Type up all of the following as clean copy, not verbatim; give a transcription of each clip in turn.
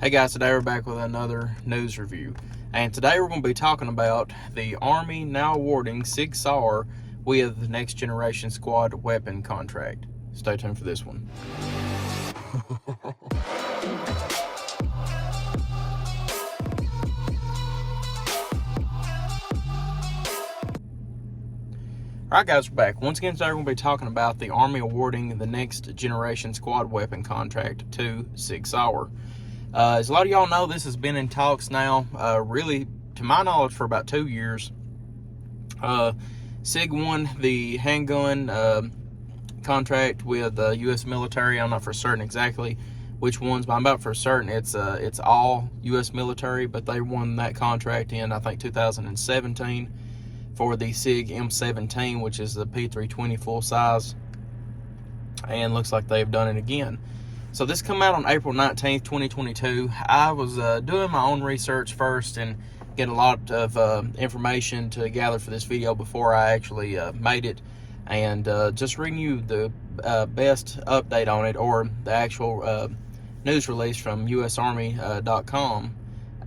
Hey guys, today we're back with another news review. And today we're going to be talking about the Army now awarding Sig Sauer with the Next Generation Squad Weapon contract. Stay tuned for this one. Alright guys, we're back. Once again, today we're going to be talking about the Army awarding the Next Generation Squad Weapon contract to Sig Sauer. As a lot of y'all know, this has been in talks now, really, to my knowledge, for about 2 years. Sig won the handgun contract with the U.S. military. I'm not for certain exactly which ones, but I'm about for certain it's all U.S. military, but they won that contract in, I think, 2017 for the Sig M17, which is the P320 full size, and looks like they've done it again. So this come out on April 19th, 2022. I was doing my own research first and get a lot of information to gather for this video before I actually made it, and just reading you the best update on it, or the actual news release from usarmy.com,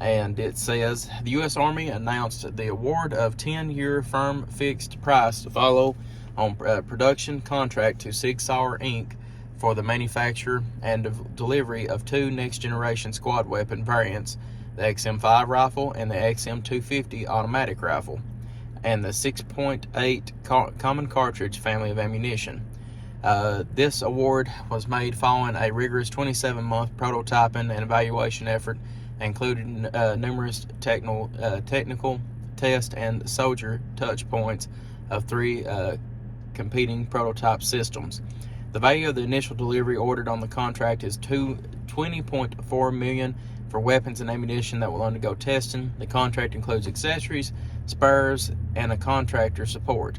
and it says the U.S. Army announced the award of 10-year firm fixed price to follow on production contract to Sig Sauer Inc. for the manufacture and delivery of two next-generation squad weapon variants, the XM5 rifle and the XM250 automatic rifle, and the 6.8 common cartridge family of ammunition. This award was made following a rigorous 27-month prototyping and evaluation effort, including numerous technical test and soldier touch points of three competing prototype systems. The value of the initial delivery ordered on the contract is $20.4 million for weapons and ammunition that will undergo testing. The contract includes accessories, spares, and a contractor support.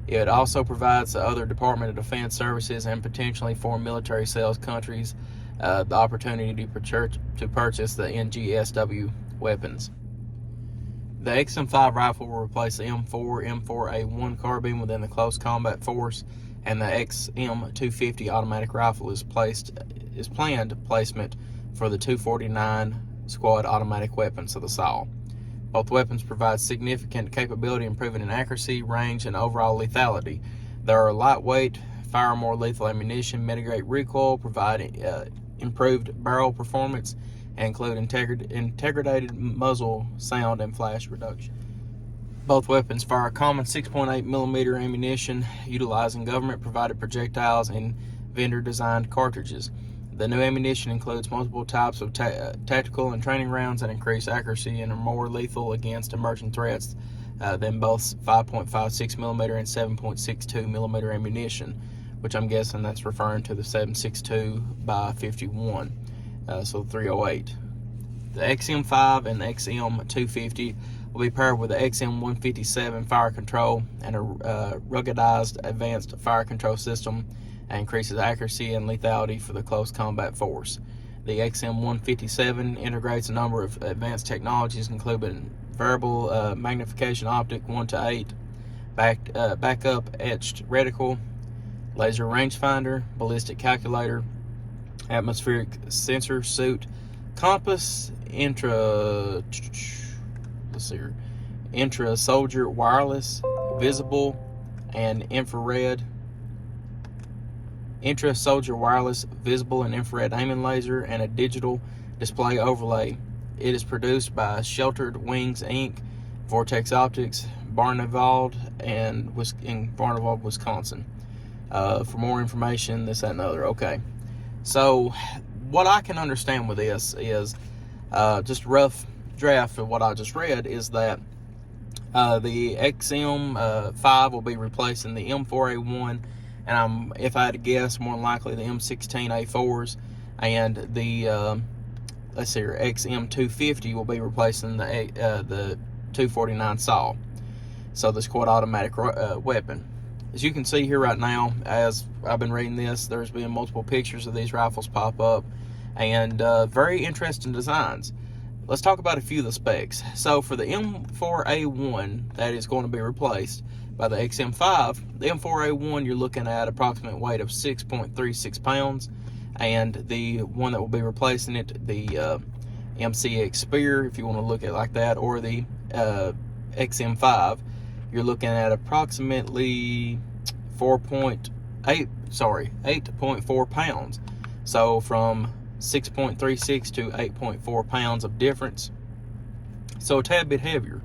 It also provides the other Department of Defense services and potentially foreign military sales countries the opportunity to purchase the NGSW weapons. The XM5 rifle will replace the M4A1 carbine within the close combat force, and the XM250 automatic rifle is planned placement for the 249 squad automatic weapons of the SAW. Both weapons provide significant capability, improving in accuracy, range, and overall lethality. They are lightweight, fire more lethal ammunition, mitigate recoil, provide improved barrel performance, and include integrated muzzle sound and flash reduction. Both weapons fire common 6.8mm ammunition, utilizing government-provided projectiles and vendor-designed cartridges. The new ammunition includes multiple types of tactical and training rounds that increase accuracy and are more lethal against emerging threats than both 5.56mm and 7.62mm ammunition, which I'm guessing that's referring to the 7.62 by 51, so 308. The XM5 and the XM250 will be paired with the XM157 fire control and a ruggedized advanced fire control system that increases accuracy and lethality for the close combat force. The XM157 integrates a number of advanced technologies, including variable magnification optic 1:8, backup etched reticle, laser rangefinder, ballistic calculator, atmospheric sensor suit, compass, intra soldier wireless, visible, and infrared. Intra-soldier wireless, visible, and infrared aiming laser, and a digital display overlay. It is produced by Sheltered Wings Inc., Vortex Optics, Barneveld, in Barneveld, Wisconsin. For more information, this, that, and other. Okay. So, what I can understand with this is, just a rough draft of what I just read, is that the XM5 will be replacing the M4A1, and if I had to guess, more than likely the M16A4s, and the XM250 will be replacing the 249 SAW, so the squad automatic weapon. As you can see here right now, as I've been reading this, there's been multiple pictures of these rifles pop up, and very interesting designs. Let's talk about a few of the specs. So for the M4A1 that is going to be replaced by the XM5, the M4A1, you're looking at approximate weight of 6.36 pounds, and the one that will be replacing it, the MCX Spear, if you want to look at it like that, or the XM5, you're looking at approximately 8.4 pounds. So from 6.36 to 8.4 pounds of difference. So a tad bit heavier.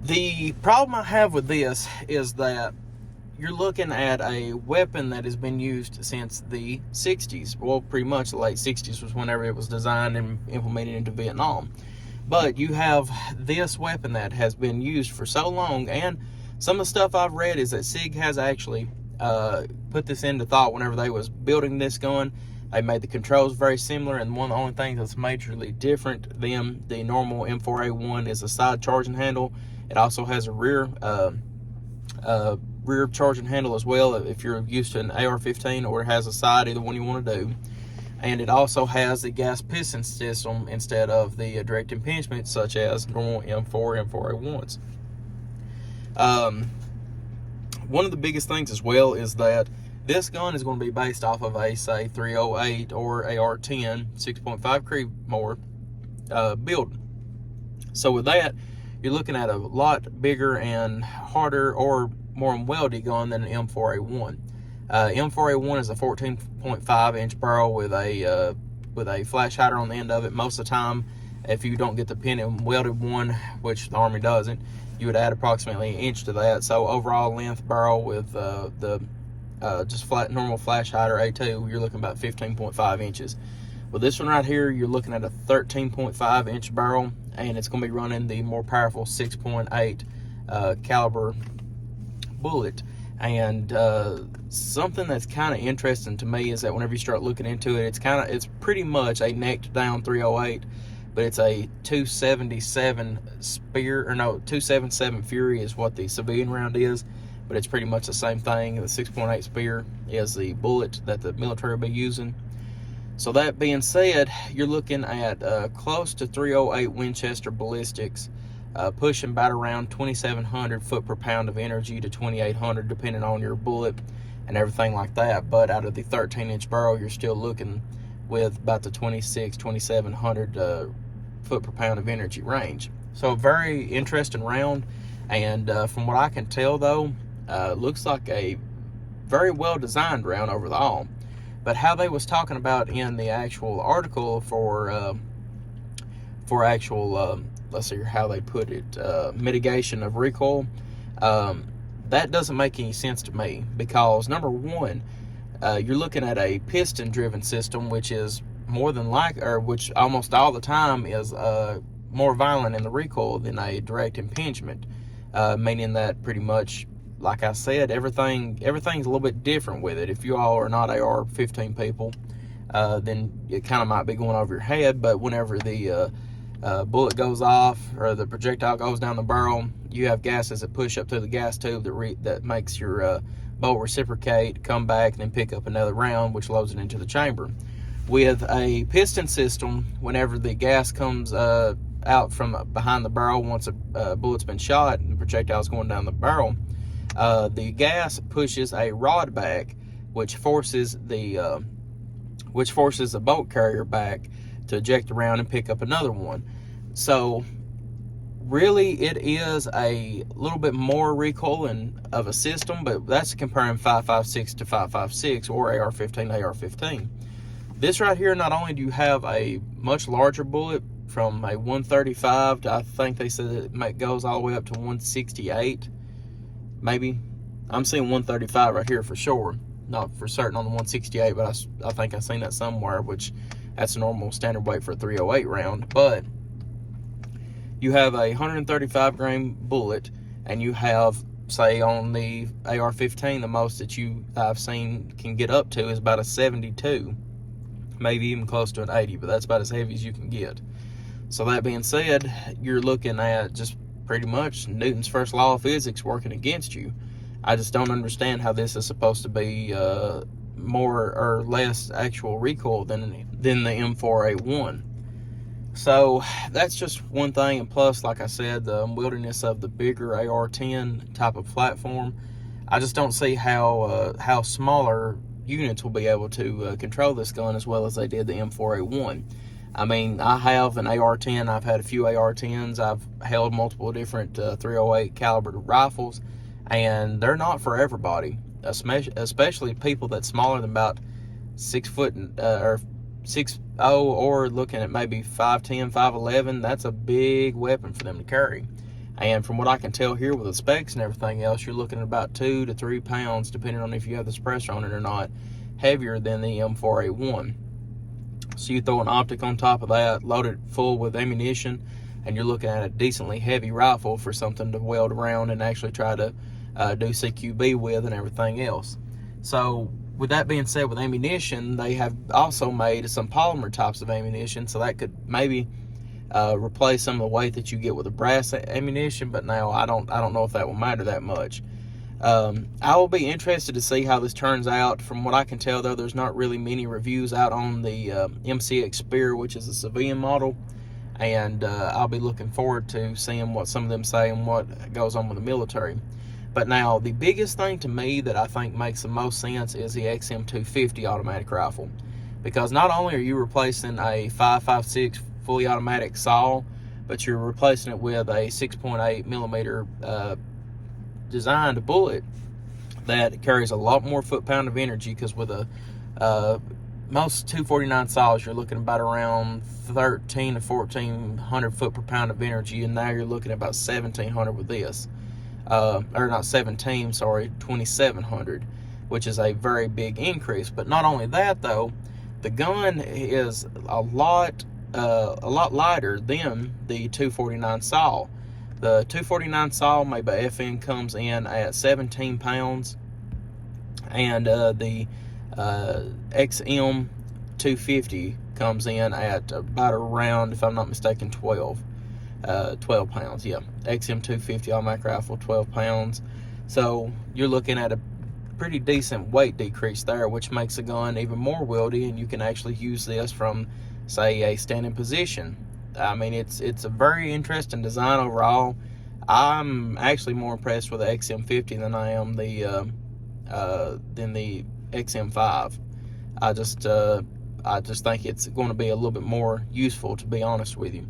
The problem I have with this is that you're looking at a weapon that has been used since the 60s. Well, pretty much the late 60s was whenever it was designed and implemented into Vietnam. But you have this weapon that has been used for so long, and some of the stuff I've read is that Sig has actually put this into thought whenever they was building this gun. They made the controls very similar, and one of the only things that's majorly different than the normal M4A1 is a side charging handle. It also has a rear charging handle as well, if you're used to an AR-15, or it has a side, either one you want to do. And it also has the gas piston system instead of the direct impingement, such as normal M4A1s. One of the biggest things as well is that this gun is going to be based off of a, say, 308 or AR-10 6.5 Creedmoor build. So with that, you're looking at a lot bigger and harder or more unwieldy gun than an M4A1. M4A1 is a 14.5 inch barrel with a flash hider on the end of it. Most of the time, if you don't get the pin and welded one, which the Army doesn't, you would add approximately an inch to that. So overall length barrel with just flat normal flash hider A2, you're looking about 15.5 inches. With this one right here, you're looking at a 13.5 inch barrel, and it's going to be running the more powerful 6.8 caliber bullet. And something that's kind of interesting to me is that whenever you start looking into it, it's pretty much a necked down 308, but it's a 277 Spear, or no, 277 Fury is what the civilian round is, but it's pretty much the same thing. The 6.8 Spear is the bullet that the military will be using. So that being said, you're looking at close to 308 Winchester ballistics, pushing about around 2,700 foot per pound of energy to 2,800, depending on your bullet and everything like that. But out of the 13-inch barrel, you're still looking with about the 2,700 foot per pound of energy range. So a very interesting round, and from what I can tell, though, looks like a very well designed round overall. But how they was talking about in the actual article for actual let's see how they put it, mitigation of recoil, that doesn't make any sense to me, because number one, you're looking at a piston driven system, which is more than which almost all the time is more violent in the recoil than a direct impingement, meaning that pretty much, like I said, everything's a little bit different with it. If you all are not AR-15 people, then it kind of might be going over your head, but whenever the bullet goes off or the projectile goes down the barrel, you have gases that push up through the gas tube that makes your bolt reciprocate, come back, and then pick up another round, which loads it into the chamber. With a piston system, whenever the gas comes out from behind the barrel, once a bullet's been shot and the projectile's going down the barrel, the gas pushes a rod back, which forces the bolt carrier back to eject around and pick up another one. So really, it is a little bit more recoil of a system, but that's comparing 5.56 to 5.56 or AR-15 to AR-15. This right here, not only do you have a much larger bullet from a 135 to, I think they said it goes all the way up to 168, maybe. I'm seeing 135 right here for sure, not for certain on the 168, but I think I've seen that somewhere, which that's a normal standard weight for a 308 round. But you have a 135 grain bullet, and you have, say, on the AR-15, the most that I've seen can get up to is about a 72, maybe even close to an 80, but that's about as heavy as you can get. So that being said, you're looking at just pretty much Newton's first law of physics working against you. I just don't understand how this is supposed to be more or less actual recoil than the M4A1. So that's just one thing, and plus, like I said, the unwieldiness of the bigger AR-10 type of platform. I just don't see how smaller units will be able to control this gun as well as they did the M4A1. I mean, I have an AR-10. I've had a few AR-10s. I've held multiple different 308 caliber rifles, and they're not for everybody, especially people that's smaller than about 6 foot or 6'0", or looking at maybe 5'10", 5'11". That's a big weapon for them to carry. And from what I can tell here with the specs and everything else, you're looking at about 2 to 3 pounds, depending on if you have the suppressor on it or not, heavier than the M4A1. So you throw an optic on top of that, load it full with ammunition, and you're looking at a decently heavy rifle for something to weld around and actually try to do CQB with and everything else. So with that being said, with ammunition, they have also made some polymer types of ammunition, so that could maybe replace some of the weight that you get with a brass ammunition. But now I don't know if that will matter that much. I will be interested to see how this turns out. From what I can tell, though, there's not really many reviews out on the MCX Spear, which is a civilian model, and I'll be looking forward to seeing what some of them say and what goes on with the military. But now, the biggest thing to me that I think makes the most sense is the XM250 automatic rifle, because not only are you replacing a 5.56 fully automatic saw, but you're replacing it with a 6.8 millimeter designed bullet that carries a lot more foot-pound of energy, because with a most 249 saws, you're looking about around 13 to 1400 foot per pound of energy, and now you're looking at about 1700 with this. Or not 17, sorry, 2700, which is a very big increase. But not only that, though, the gun is a lot lighter than the 249 saw. The 249 saw made by FN comes in at 17 pounds, and the XM250 comes in at about around, if I'm not mistaken, 12 pounds. Yeah, XM250 automatic rifle, 12 pounds. So you're looking at a pretty decent weight decrease there, which makes the gun even more wieldy, and you can actually use this from, say, a standing position. I mean, it's a very interesting design overall. I'm actually more impressed with the XM50 than I am the XM5. I just think it's going to be a little bit more useful, to be honest with you.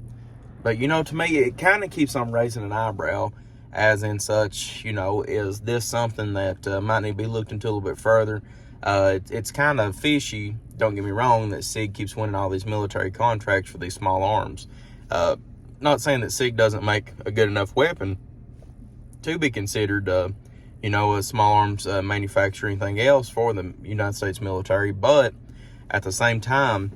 But, you know, to me, it kind of keeps on raising an eyebrow, as in such, you know, is this something that might need to be looked into a little bit further? It's kind of fishy, don't get me wrong, that SIG keeps winning all these military contracts for these small arms. Not saying that SIG doesn't make a good enough weapon to be considered, you know, a small arms manufacturer or anything else for the United States military, but at the same time,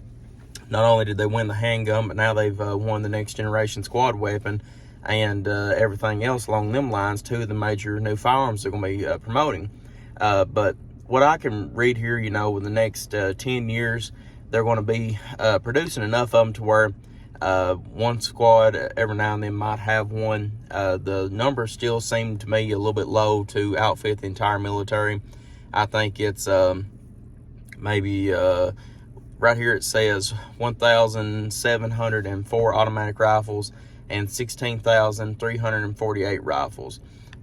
not only did they win the handgun, but now they've won the next generation squad weapon and everything else along them lines, two of the major new firearms they're going to be promoting. But what I can read here, you know, in the next 10 years, they're going to be producing enough of them to where one squad every now and then might have one. The numbers still seem to me a little bit low to outfit the entire military. I think it's maybe right here it says 1,704 automatic rifles and 16,348 rifles.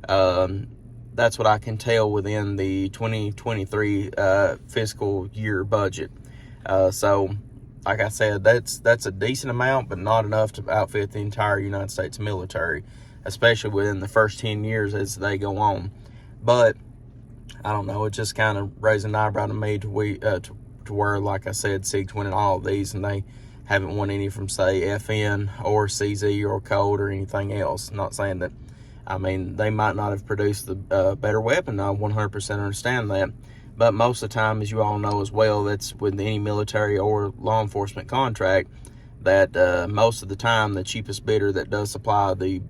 That's what I can tell within the 2023 fiscal year budget. So, like I said, that's a decent amount, but not enough to outfit the entire United States military, especially within the first 10 years as they go on. But I don't know, it just kind of raised an eyebrow to me to where, like I said, SIG's winning all of these, and they haven't won any from, say, FN or CZ or Colt or anything else. Not saying that, I mean, they might not have produced the better weapon. I 100% understand that. But most of the time, as you all know as well, that's with any military or law enforcement contract, that most of the time the cheapest bidder that does supply the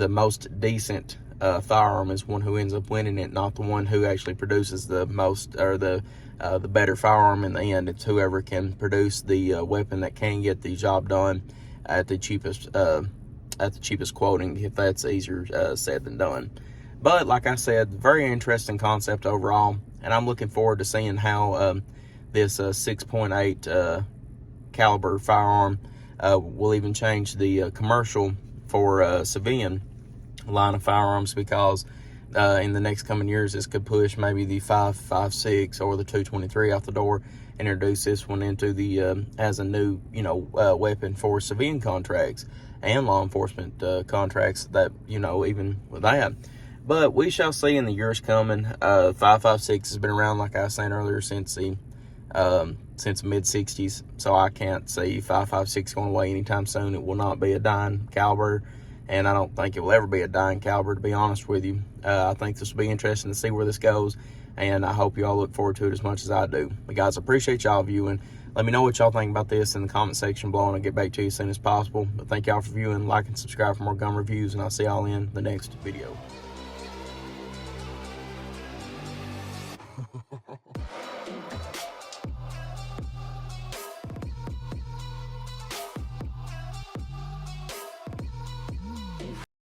most decent firearm is one who ends up winning it, not the one who actually produces the most or the better firearm in the end. It's whoever can produce the weapon that can get the job done at the cheapest quoting, if that's easier said than done. But like I said, very interesting concept overall, and I'm looking forward to seeing how this 6.8 caliber firearm will even change the commercial for civilian line of firearms, because in the next coming years, this could push maybe the 5.56 or the 223 out the door, and introduce this one into the as a new weapon for civilian contracts and law enforcement contracts, that even with that. But we shall see in the years coming. 5.56 has been around, like I was saying earlier, since the mid 60s, so I can't see 5.56 going away anytime soon. It will not be a dying caliber, and I don't think it will ever be a dying caliber, to be honest with you. I think this will be interesting to see where this goes, and I hope you all look forward to it as much as I do. But guys, I appreciate y'all viewing. Let me know what y'all think about this in the comment section below, and I'll get back to you as soon as possible. But thank y'all for viewing. Like and subscribe for more gun reviews, and I'll see y'all in the next video.